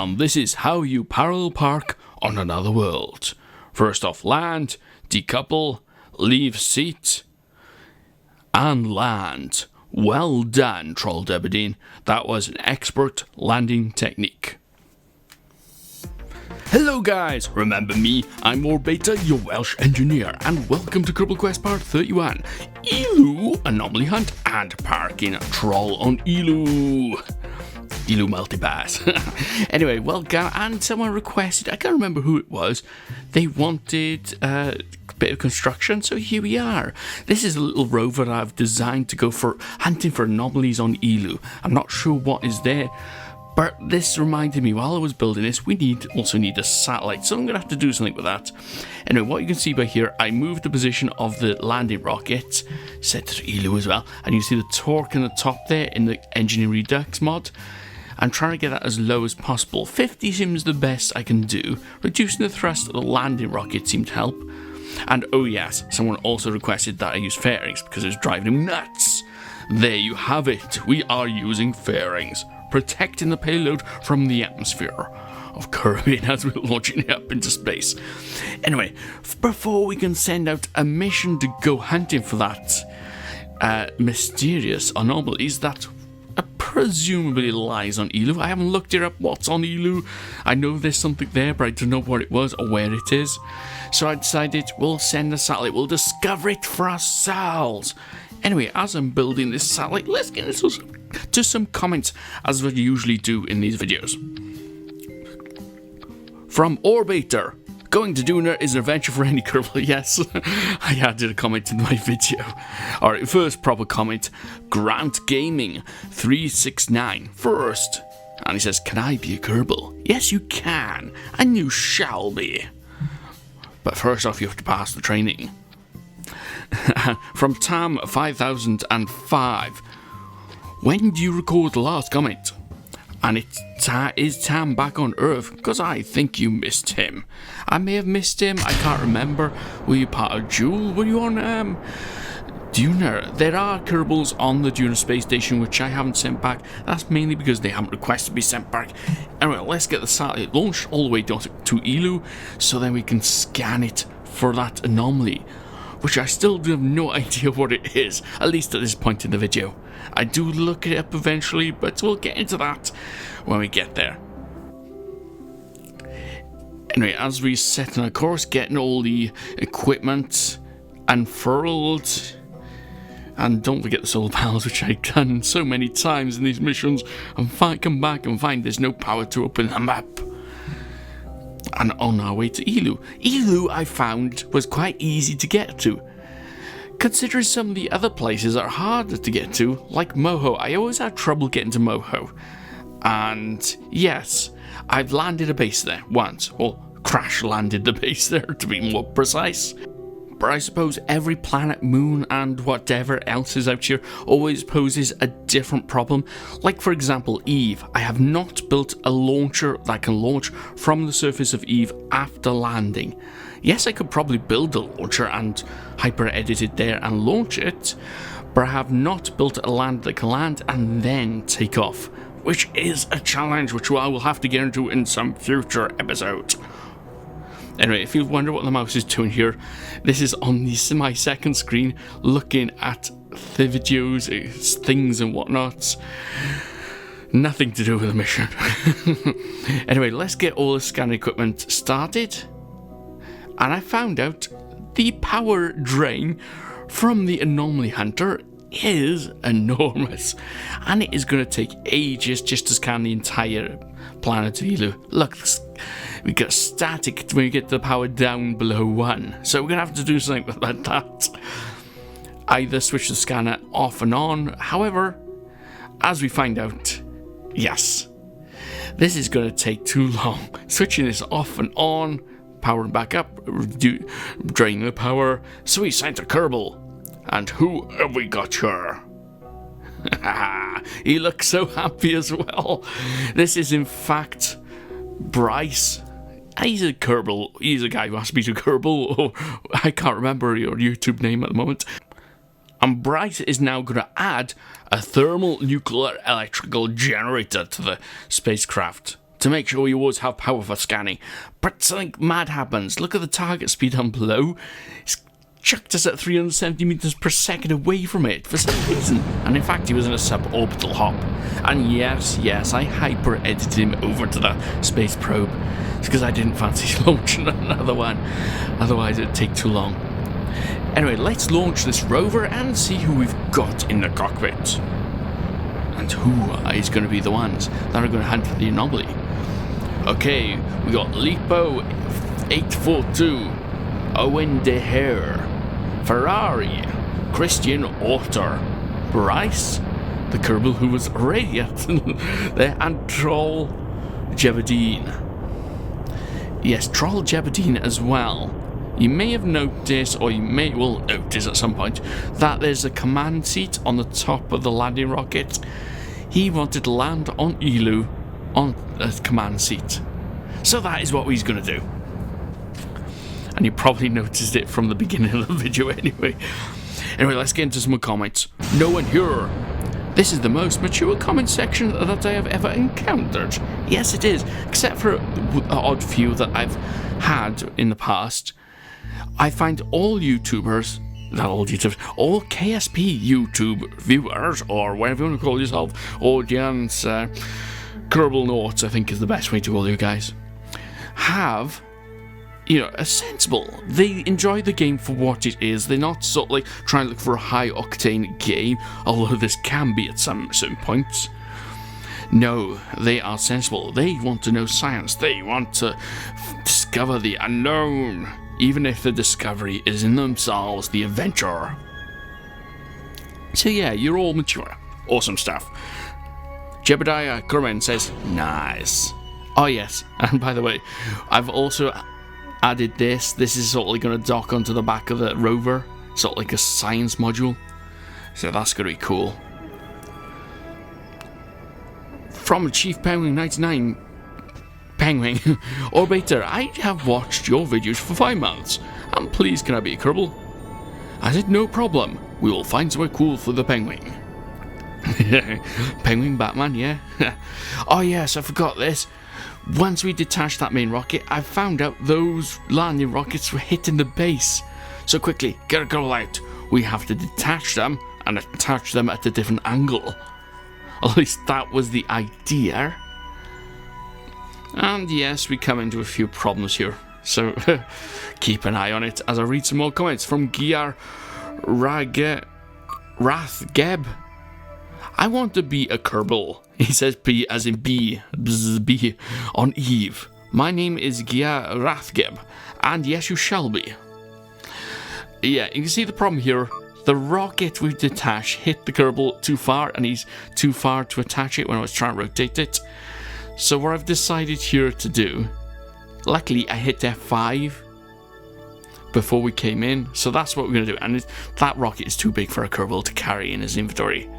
and this is how you parallel park on another world. First off, land, decouple, leave seat, and land. Well done, Troll Debadine. That was an expert landing technique. Hello guys, remember me? I'm Orbital, your Welsh engineer, and welcome to Kerbal Quest Part 31, EELOO, Anomaly Hunt, and Parking Troll on EELOO. EELOO Multipass. Anyway, welcome, and someone requested, I can't remember who it was, they wanted a bit of construction, so here we are. This is a little rover I've designed to go for hunting for anomalies on EELOO. I'm not sure what is there, but this reminded me while I was building this, we also need a satellite, so I'm going to have to do something with that. Anyway, what you can see by here, I moved the position of the landing rocket, set to EELOO as well, and you see the torque in the top there in the Engineering Redux mod. I'm trying to get that as low as possible. 50 seems the best I can do. Reducing the thrust of the landing rocket seemed to help. And oh yes, someone also requested that I use fairings because it was driving him nuts. There you have it, we are using fairings, protecting the payload from the atmosphere of Kerbal as we're launching it up into space. Anyway, before we can send out a mission to go hunting for that mysterious anomalies that presumably lies on EELOO. I haven't looked it up what's on EELOO. I know there's something there, but I don't know what it was or where it is. So I decided we'll send a satellite, we'll discover it for ourselves. Anyway, as I'm building this satellite, let's get into some comments, as we usually do in these videos. From Orbiter, going to Duna is an adventure for any Kerbal. Yes, I added a comment in my video. Alright, first proper comment, Grant Gaming 369 first. And he says, can I be a Kerbal? Yes, you can, and you shall be. But first off, you have to pass the training. From Tam 5005. When do you record the last comment? And is Tam back on Earth? Because I think you missed him. I may have missed him, I can't remember. Were you part of Jewel? Were you on Duna? There are Kerbals on the Duna space station which I haven't sent back. That's mainly because they haven't requested to be sent back. Anyway, let's get the satellite launched all the way down to EELOO, so then we can scan it for that anomaly, which I still have no idea what it is, at least at this point in the video. I do look it up eventually, but we'll get into that when we get there. Anyway, as we set on a course, getting all the equipment unfurled, and don't forget the solar panels, which I've done so many times in these missions, and come back and find there's no power to open them up. And on our way to EELOO. EELOO, I found, was quite easy to get to, considering some of the other places are harder to get to, like Moho. I always had trouble getting to Moho. And yes, I've landed a base there once, or crash landed the base there to be more precise. But I suppose every planet, moon, and whatever else is out here always poses a different problem. Like for example, Eve. I have not built a launcher that can launch from the surface of Eve after landing. Yes, I could probably build a launcher and hyper-edit it there and launch it, but I have not built a lander that can land and then take off, which is a challenge which I will have to get into in some future episode. Anyway, if you wonder what the mouse is doing here, this is on my second screen, looking at the videos, things and whatnots. Nothing to do with the mission. Anyway, let's get all the scanning equipment started. And I found out the power drain from the Anomaly Hunter is enormous. And it is going to take ages just to scan the entire planet of EELOO. Look, we got static when we get the power down below 1. So we're going to have to do something about that. Either switch the scanner off and on. However, as we find out, yes, this is going to take too long. Switching this off and on, powering back up, draining the power. So we sent a Kerbal. And who have we got here? He looks so happy as well. This is in fact Bryce. He's a Kerbal. He's a guy who asked me to Kerbal, or I can't remember your YouTube name at the moment. And Bryce is now going to add a thermal nuclear electrical generator to the spacecraft to make sure you always have power for scanning. But something mad happens. Look at the target speed down below. It's chucked us at 370 meters per second away from it for some reason. And in fact, he was in a suborbital hop. And yes, I hyper-edited him over to the space probe. It's because I didn't fancy launching another one. Otherwise, it'd take too long. Anyway, let's launch this rover and see who we've got in the cockpit. And who is going to be the ones that are going to hunt the anomaly. Okay, we got Lipo 842, Owen De Hare, Ferrari, Christian Otter, Bryce, the Kerbal who was radiant there, and Troll Jebedine. Yes, Troll Jebedine as well. You may have noticed, or you may well notice at some point, that there's a command seat on the top of the landing rocket. He wanted to land on EELOO on a command seat. So that is what he's going to do. And you probably noticed it from the beginning of the video anyway. Anyway, let's get into some comments. No one here. This is the most mature comment section that I have ever encountered. Yes, it is. Except for the odd few that I've had in the past. I find all YouTubers, all KSP YouTube viewers, or whatever you want to call yourself, audience, Kerbal Noughts, I think is the best way to call you guys, have, a sensible. They enjoy the game for what it is. They're not sort of like trying to look for a high-octane game, although this can be at some certain points. No, they are sensible. They want to know science. They want to discover the unknown, even if the discovery is in themselves the adventure. So yeah, you're all mature. Awesome stuff. Jebediah Kerman says, nice. Oh yes, and by the way, I've also added this. This is sort of like going to dock onto the back of the rover, sort of like a science module. So that's going to be cool. From Chief Penguin 99, Penguin, Orbiter, I have watched your videos for 5 months, and please can I be a Kerbal? I said no problem, we will find somewhere cool for the Penguin. Penguin Batman, yeah. Oh yes, I forgot this. Once we detached that main rocket, I found out those landing rockets were hitting the base. So quickly, get a girl out. We have to detach them and attach them at a different angle. At least that was the idea. And yes, we come into a few problems here. So keep an eye on it as I read some more comments from Giar Rathgeb. I want to be a Kerbal. He says B as in B, B on Eve. My name is Giar Rathgeb, and yes, you shall be. Yeah, you can see the problem here. The rocket we've detached hit the Kerbal too far, and he's too far to attach it when I was trying to rotate it. So what I've decided here to do, luckily I hit F5 before we came in, so that's what we're going to do. And that rocket is too big for a Kerbal to carry in his inventory.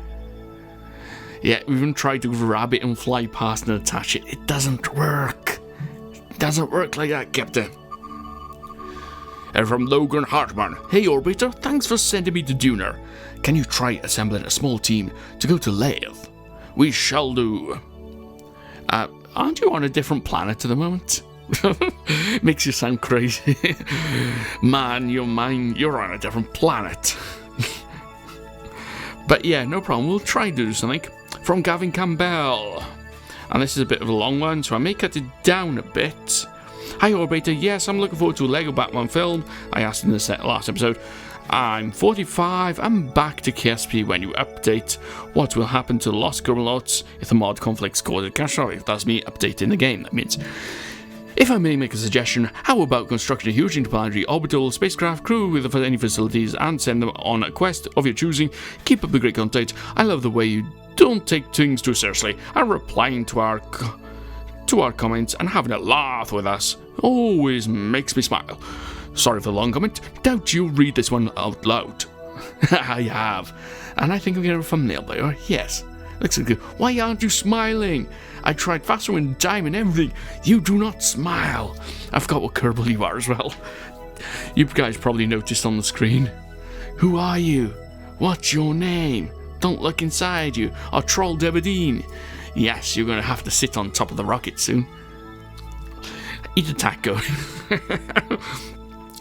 Yeah, we even tried to grab it and fly past and attach it. It doesn't work. It doesn't work like that, Captain. And from Logan Hartman, hey Orbiter, thanks for sending me to Duner. Can you try assembling a small team to go to Lathe? We shall do. Aren't you on a different planet at the moment? Makes you sound crazy. Man, you're on a different planet. But yeah, no problem, we'll try to do something. From Gavin Campbell. And this is a bit of a long one, so I may cut it down a bit. Hi Orbiter, yes, I'm looking forward to a Lego Batman film. I asked in the last episode. I'm 45, I'm back to KSP when you update. What will happen to the lost Kerbal Noughts if the mod conflicts cause a catastrophe? That's me updating the game, that means. If I may make a suggestion, how about constructing a huge interplanetary orbital spacecraft crew with any facilities and send them on a quest of your choosing? Keep up the great content. I love the way you don't take things too seriously and replying to our comments and having a laugh with us always makes me smile. Sorry for the long comment. Doubt you'll read this one out loud. I have. And I think I'm getting a thumbnail there. Yes. Looks good. Why aren't you smiling? I tried faster in time and everything. You do not smile. I forgot what Kerbal you are as well. You guys probably noticed on the screen. Who are you? What's your name? Don't look inside you. Or Troll Jebedine. Yes, you're going to have to sit on top of the rocket soon. Eat a taco.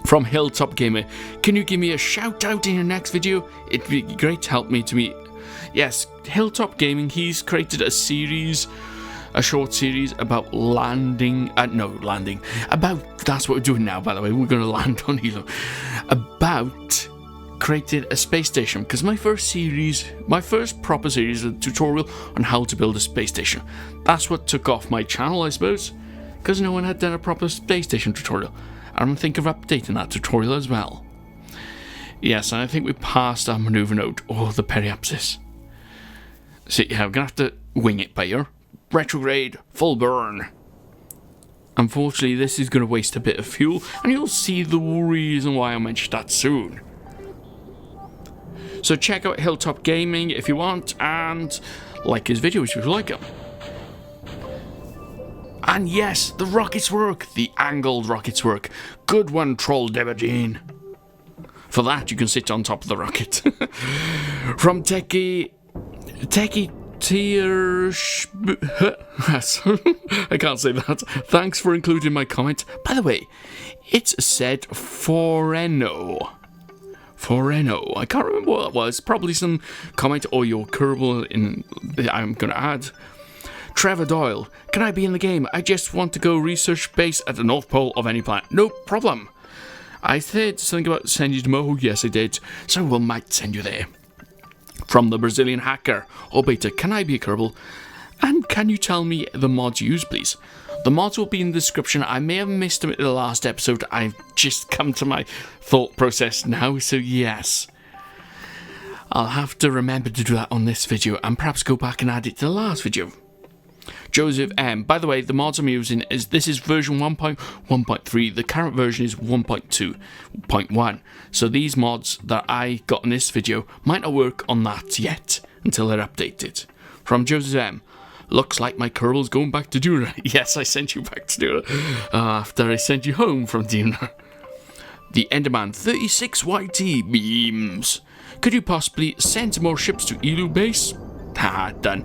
From Hilltop Gamer, can you give me a shout out in your next video? It'd be great to help me to meet. Yes, Hilltop Gaming, he's created a short series about landing, that's what we're doing now, by the way, we're going to land on EELOO, about creating a space station, because my first proper series is a tutorial on how to build a space station. That's what took off my channel, I suppose, because no one had done a proper space station tutorial. I'm thinking of updating that tutorial as well. Yes, and I think we passed our maneuver node, or the periapsis. So yeah, we're going to have to wing it by here. Retrograde, full burn. Unfortunately, this is going to waste a bit of fuel, and you'll see the reason why I mentioned that soon. So check out Hilltop Gaming if you want, and like his videos if you like them. And yes, the rockets work. The angled rockets work. Good one, Troll Debadine. For that, you can sit on top of the rocket. From Techie Tears. I can't say that. Thanks for including my comment. By the way, it's said Foreno. I can't remember what it was. Probably some comment or your Kerbal I'm going to add. Trevor Doyle, can I be in the game? I just want to go research base at the North Pole of any planet. No problem. I said something about sending you to Mo. Yes, I did. So we might send you there. From the Brazilian hacker, Orbital, can I be a Kerbal? And can you tell me the mods you use, please? The mods will be in the description. I may have missed them in the last episode. I've just come to my thought process now, so yes. I'll have to remember to do that on this video and perhaps go back and add it to the last video. Joseph M. By the way, the mods I'm using is version 1.1.3. The current version is 1.2.1. So these mods that I got in this video might not work on that yet until they're updated. From Joseph M. Looks like my Kerbal's going back to Duna. Yes, I sent you back to Duna after I sent you home from Duna. The Enderman 36YT beams. Could you possibly send more ships to EELOO base? Done.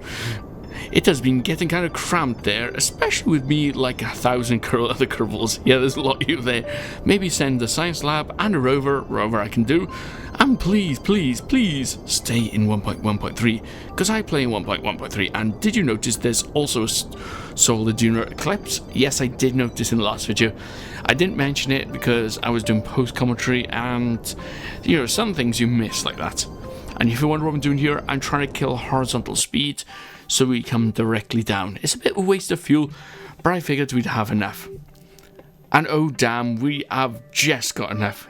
It has been getting kind of cramped there, especially with me like 1,000 other Kerbals. Yeah, there's a lot of you there. Maybe send a science lab and a rover I can do. And please, please, please stay in 1.1.3, because I play in 1.1.3. And did you notice there's also a solar lunar eclipse? Yes, I did notice in the last video. I didn't mention it because I was doing post commentary, and you know, some things you miss like that. And if you wonder what I'm doing here, I'm trying to kill horizontal speed so we come directly down. It's a bit of a waste of fuel, but I figured we'd have enough. And oh damn, we have just got enough.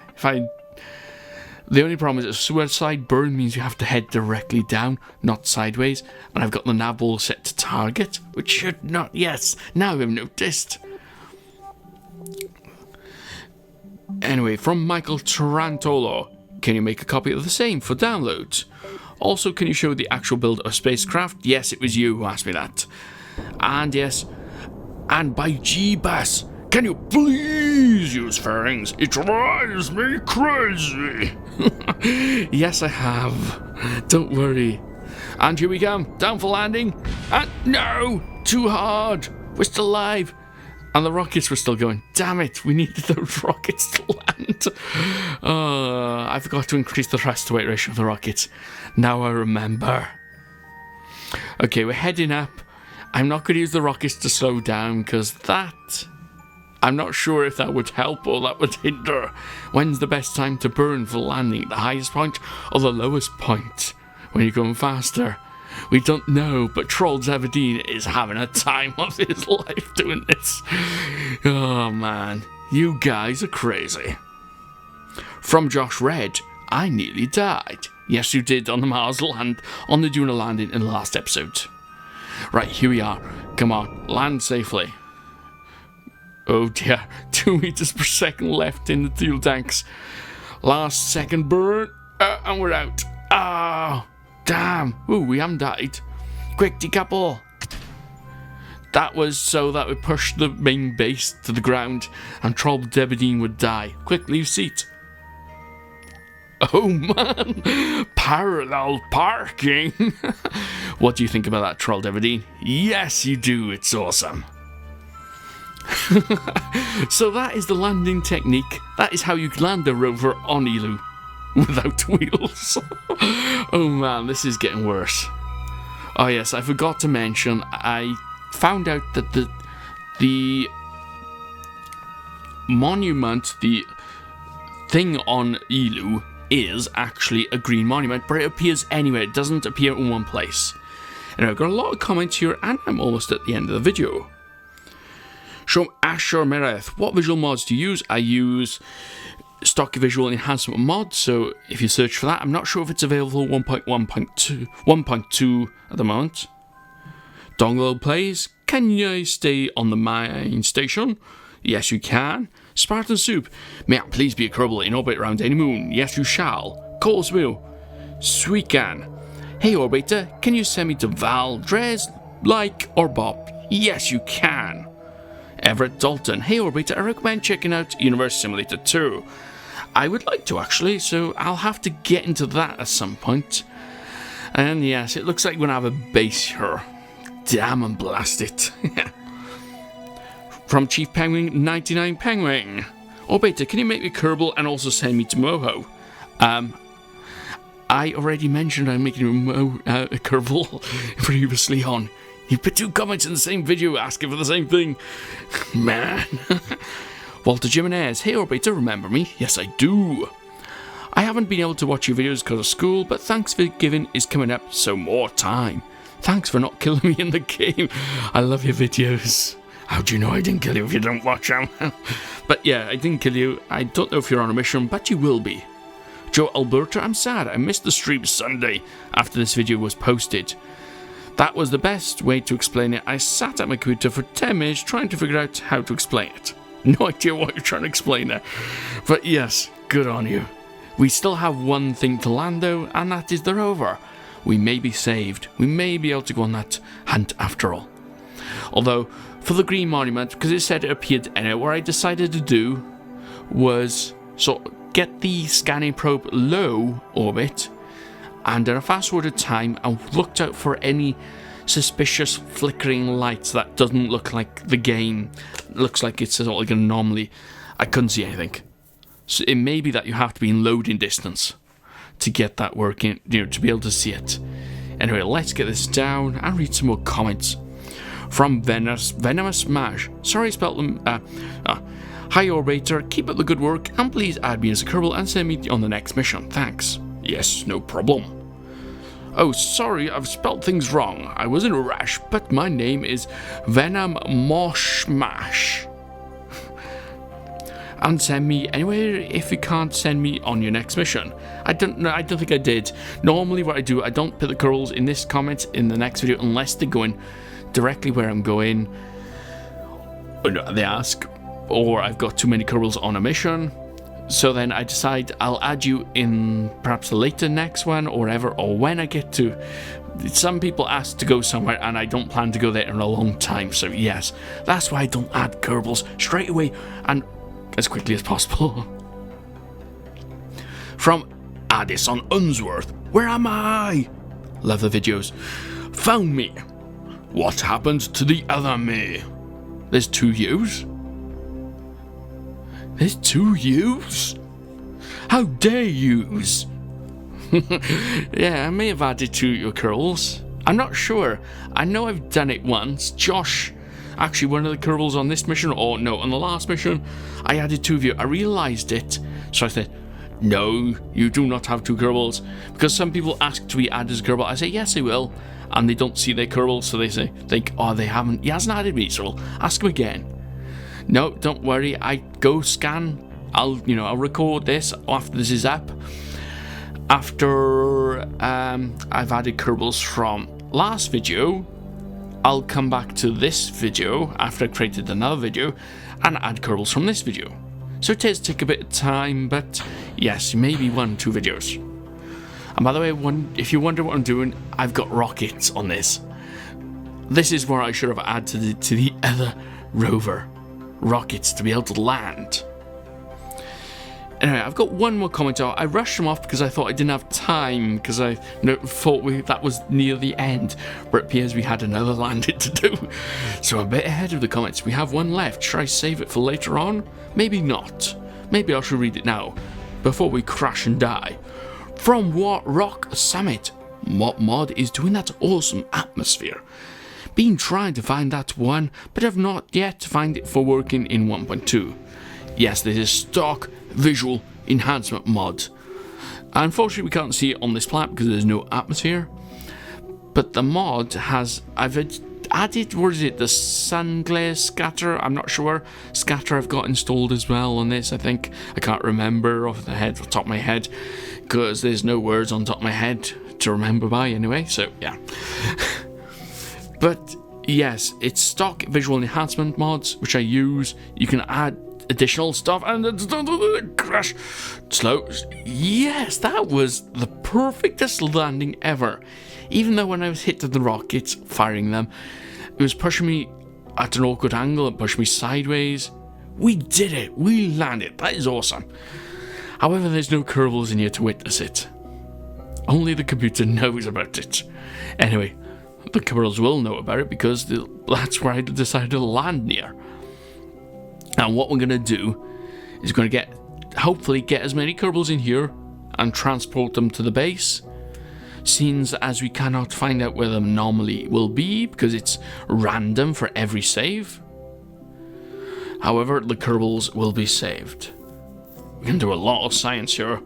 The only problem is that suicide burn means you have to head directly down, not sideways. And I've got the nav ball set to target, which should not. Yes, now I've noticed. Anyway, from Michael Tarantolo, can you make a copy of the same for download? Also, can you show the actual build of spacecraft? Yes, it was you who asked me that. And yes, and by G-Bus, can you please use fairings? It drives me crazy. Yes, I have. Don't worry. And here we come, down for landing. And no, too hard. We're still alive. And the rockets were still going. Damn it, we needed those rockets to land. I forgot to increase the thrust to weight ratio of the rockets. Now I remember. Okay, we're heading up. I'm not going to use the rockets to slow down, because I'm not sure if that would help or that would hinder. When's the best time to burn for landing? The highest point or the lowest point? When you're going faster? We don't know, but Troll Debadine is having a time of his life doing this. Oh man, you guys are crazy. From Josh Red, I nearly died. Yes, you did on the Duna landing in the last episode. Right, here we are. Come on, land safely. Oh dear, 2 meters per second left in the fuel tanks. Last second burn, and we're out. Oh, damn. Ooh, we haven't died. Quick, decouple. That was so that we pushed the main base to the ground and Troll Debadine would die. Quick, leave seat. Oh man, parallel parking. What do you think about that, Troll Devadine? Yes, you do. It's awesome. So that is the landing technique. That is how you land a rover on EELOO without wheels. Oh man, this is getting worse. Oh yes, I forgot to mention, I found out that the monument, the thing on EELOO, is actually a green monument, but it appears anywhere. It doesn't appear in one place. And I've got a lot of comments here, and I'm almost at the end of the video. From Asher Mereth, what visual mods do you use? I use stock visual enhancement mod, so if you search for that, I'm not sure if it's available 1.2 at the moment. Dongle plays, can you stay on the main station? Yes, you can. Spartan Soup, may I please be a Kerbal in orbit around any moon? Yes, you shall. Coles Will, Sweetcan, hey Orbiter, can you send me to Val, Dres, Like, or Bob? Yes, you can. Everett Dalton, hey Orbiter, I recommend checking out Universe Simulator 2. I would like to actually, so I'll have to get into that at some point. And yes, it looks like we're going to have a base here. Damn and blast it. From Chief Penguin 99 Penguin. Orbiter, can you make me Kerbal and also send me to Moho? I already mentioned I'm making a Kerbal previously on. You put 2 comments in the same video asking for the same thing. Man. Walter Jimenez, hey Orbiter, remember me? Yes, I do. I haven't been able to watch your videos because of school, but Thanksgiving is coming up, so more time. Thanks for not killing me in the game. I love your videos. How do you know I didn't kill you if you don't watch them? But yeah, I didn't kill you. I don't know if you're on a mission, but you will be. Joe Alberta, I'm sad. I missed the stream Sunday after this video was posted. That was the best way to explain it. I sat at my computer for 10 minutes trying to figure out how to explain it. No idea what you're trying to explain there. But yes, good on you. We still have one thing to land though, and that is the rover. We may be saved. We may be able to go on that hunt after all. Although, for the green monument, because it said it appeared anywhere, what I decided to do was get the scanning probe low orbit, and in a fast forwarded time, I looked out for any suspicious flickering lights that doesn't look like the game. It looks like it's sort of like an anomaly. I couldn't see anything. So it may be that you have to be in loading distance to get that working, to be able to see it. Anyway, let's get this down and read some more comments. From Venomous Mash. Sorry I spelled them. Hi Orator, keep up the good work and please add me as a Kerbal and send me on the next mission. Thanks. Yes, no problem. Oh, sorry, I've spelled things wrong. I was in a rush, but my name is Venom Moshmash. And send me anywhere if you can't send me on your next mission. I don't think I did. Normally what I do, I don't put the Kerbals in this comment in the next video unless they're going directly where I'm going. They ask, or I've got too many Kerbals on a mission. So then I decide I'll add you in perhaps the later next one or whatever, or when I get to. Some people ask to go somewhere and I don't plan to go there in a long time, so yes, that's why I don't add Kerbals straight away and as quickly as possible. From Addison Unsworth, where am I? Love the videos. Found me. What happened to the other me? There's 2 yous? There's 2 yous? How dare yous? Yeah, I may have added 2 your Kerbals. I'm not sure. I know I've done it once. Josh, actually one of the Kerbals on this mission, or no, on the last mission, I added 2 of you. I realised it, so I said, no, you do not have 2 Kerbals. Because some people ask to be added as a Kerbal. I say, yes, I will. And they don't see their Kerbal, so they think, oh, he hasn't added me, so I'll ask him again. No, don't worry, I go scan. I'll record this after this is up. After I've added Kerbals from last video, I'll come back to this video after I created another video and add Kerbals from this video. So it does take a bit of time, but yes, maybe 1 or 2 videos. And by the way, if you wonder what I'm doing, I've got rockets on this. This is where I should have added to the other rover. Rockets to be able to land. Anyway, I've got one more comment out. I rushed them off because I thought I didn't have time, because I thought that was near the end, but it appears we had another landing to do. So a bit ahead of the comments. We have one left. Should I save it for later on? Maybe not. Maybe I should read it now, before we crash and die. From what rock summit? What mod is doing that awesome atmosphere? Been trying to find that one, but have not yet found it for working in 1.2. Yes, this is stock visual enhancement mod. Unfortunately, we can't see it on this planet because there's no atmosphere. But the mod has, I've added, what is it, the sun glare scatter? I'm not sure. Scatter I've got installed as well on this, I think. I can't remember off the top of my head, because there's no words on top of my head to remember by anyway, so yeah. But yes, it's stock visual enhancement mods, which I use. You can add additional stuff, and crash. Slow. Yes, that was the perfectest landing ever. Even though when I was hit to the rockets, firing them, it was pushing me at an awkward angle and pushing me sideways. We did it. We landed. That is awesome. However, there's no Kerbals in here to witness it. Only the computer knows about it. Anyway, the Kerbals will know about it because that's where I decided to land near. Now what we're going to do is going to hopefully get as many Kerbals in here and transport them to the base. Seeing as we cannot find out where the anomaly will be because it's random for every save. However, the Kerbals will be saved. We can do a lot of science here.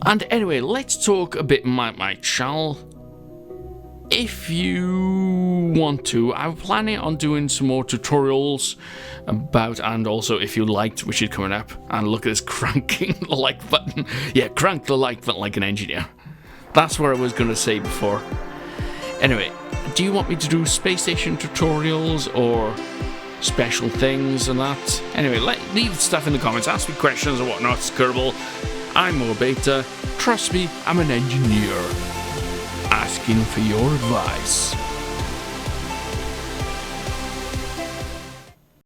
And anyway, let's talk a bit about my channel. If you want to, I'm planning on doing some more tutorials about, and also if you liked, which is coming up, and look at this cranking the like button. Yeah, crank the like button like an engineer. That's what I was going to say before. Anyway, do you want me to do space station tutorials or special things and that? Anyway, leave stuff in the comments, ask me questions or whatnot. Kerbal, I'm more beta. Trust me, I'm an engineer. Asking for your advice.